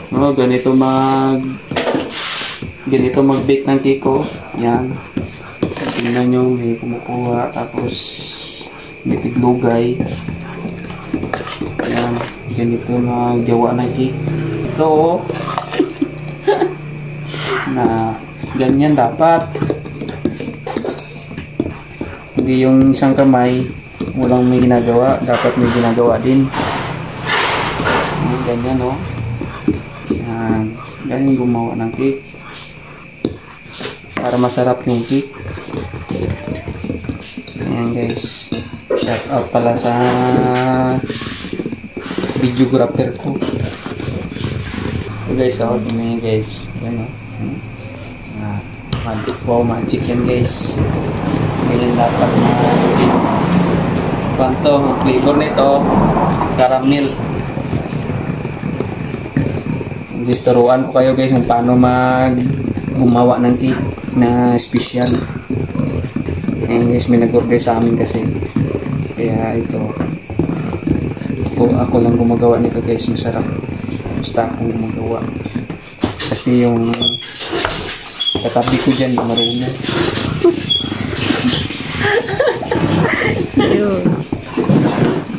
Oh, ganito mag-bake ng cake ko. Yan. Tingnan nyo, may kumukuha. Tapos, may tiglugay. Yan. Ganito maggawa ng cake. Ito, oh. Na, ganyan dapat. Hindi yung isang kamay, walang may ginagawa. Dapat may ginagawa din. Ganyan, oh. Yan. Ganyan gumawa ng cake. Para masarap yung cake. Ayan guys. Shout out pala sa videographer ko. So guys, oh, tingnan nyo guys. Ayan, oh. Wow, magic yan guys. Ganyan dapat na cake. Panto, flavor nito, caramel. Guys, turuan ko kayo guys kung paano gumawa ng cake na special. Ayan guys, may nag-order sa amin kasi. Kaya ito, ako lang gumagawa nito guys. Masarap. Basta akong gumagawa. Kasi yung katabi ko dyan, marunong.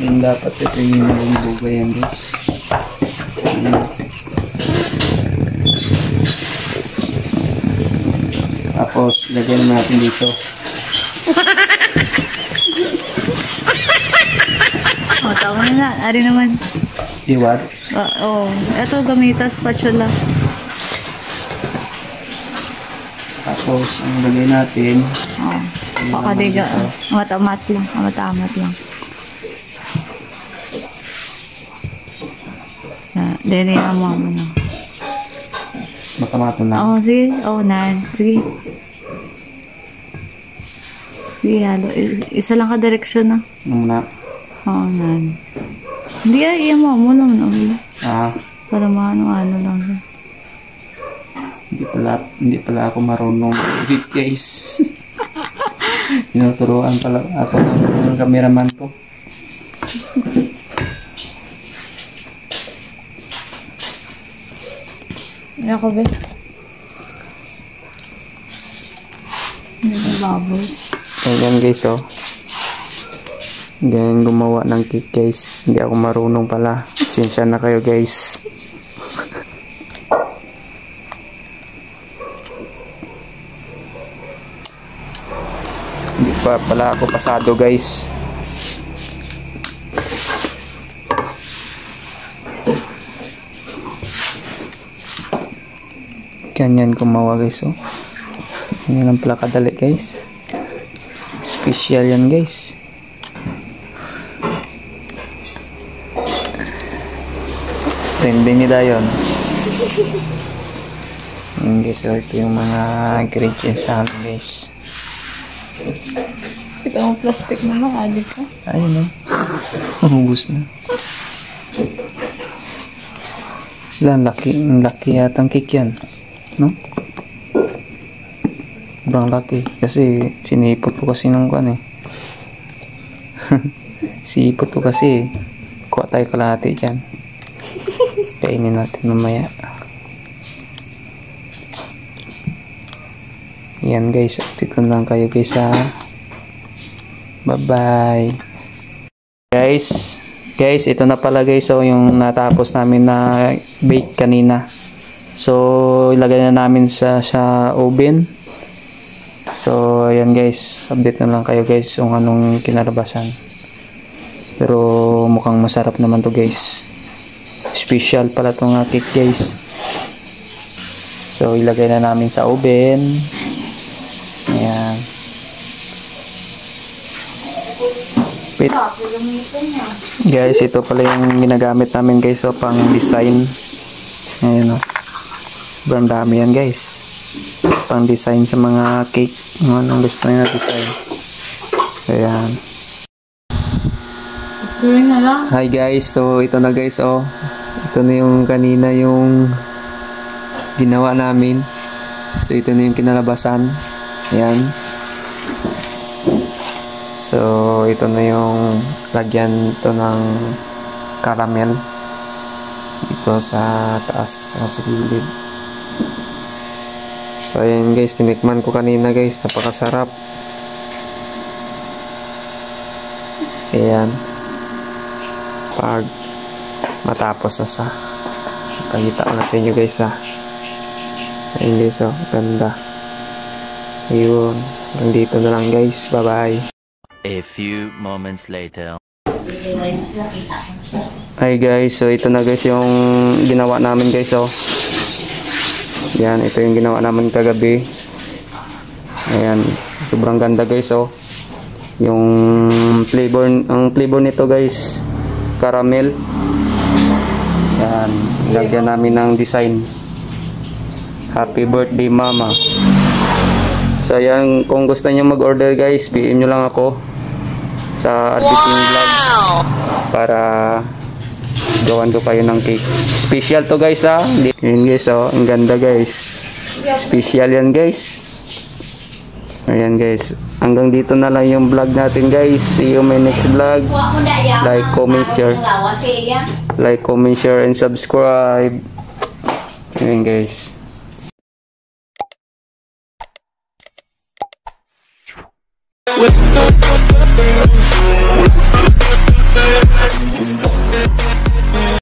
Yung dapat ito yung nalulugay yan guys. Tapos, lagyan natin dito. Oh, tama na. Ari naman. Iwat? Oo. Ito, gamita spatula. Tapos, ang lagay natin. Oo. Pakadiga. Matamat lang. Matamat lang. Dene ang mga mo na. Matamato na. Oo, sige. Oo, nan. Sige. Sige, halo. Isa lang ka direksyon na. Muna. Oo, nan. Hindi iyan mo naman. Para ano lang. Hindi pala ako marunong edit guys. Tinuturuan pala ako ng cameraman ko. Ako ba? Hindi na bubbles. Ayan guys, oh. Ganyan gumawa ng cake guys. Hindi ako marunong pala. Sinsya na kayo guys. Hindi pa pala ako pasado guys. Ganyan gumawa guys, oh. Ganyan lang pala kadali guys. Special yan guys. Trending nila yun. Yan guys, so ito yung mga ingredients sa amin guys. Ito ang plastic naman, adik ka. Ayun, oh. Ubus na. Ang laki yatang cake yan, no? Sobrang laki kasi sinipot ko kasi ng kuwan eh. Sipot ko kasi kuha tayo kalahati dyan. Kainin natin mamaya. Yan guys, update ko lang kayo guys ha. Bye bye guys. Ito na pala guys, so yung natapos namin na bake kanina. So ilagay na namin sa oven. So ayan guys, update na lang kayo guys kung anong kinalabasan. Pero mukhang masarap naman to guys. Special pala itong cake guys. So ilagay na namin sa oven. Ayan. Wait. Guys, ito pala yung ginagamit namin guys, so pang design. Ayan, oh. Sobrang dami yan guys. Pang design sa mga cake. Anong gusto nyo na design. Ayan. Hi guys, so ito na guys, oh. Ito na yung kanina yung ginawa namin. So ito na yung kinalabasan. Ayan. So ito na yung lagyan ito ng caramel. Ito dito sa taas sa gilid. So ayan guys, tinikman ko kanina guys, napakasarap. Ayan, pag matapos na sa pakita ko na sa inyo guys ha. Ayan guys, oh, ganda. Ayun, nandito na lang guys, bye bye. A few moments later. Hi guys, so ito na guys yung ginawa namin guys, oh. Yan, ito yung ginawa namin kagabi. Ayan, sobrang ganda guys, oh. Yung flavor, ang flavor nito guys, caramel. Yan, lagyan namin ng design. Happy birthday mama. So yan, kung gusto niyo mag-order guys, PM nyo lang ako sa Arbiting Vlog para gawan ko kayo ng cake. Special to guys ha. Yan guys, oh, ang ganda guys. Special yan guys. Ayan guys, hanggang dito na lang yung vlog natin guys. See you my next vlog. Like, comment, share and subscribe. Ayan guys.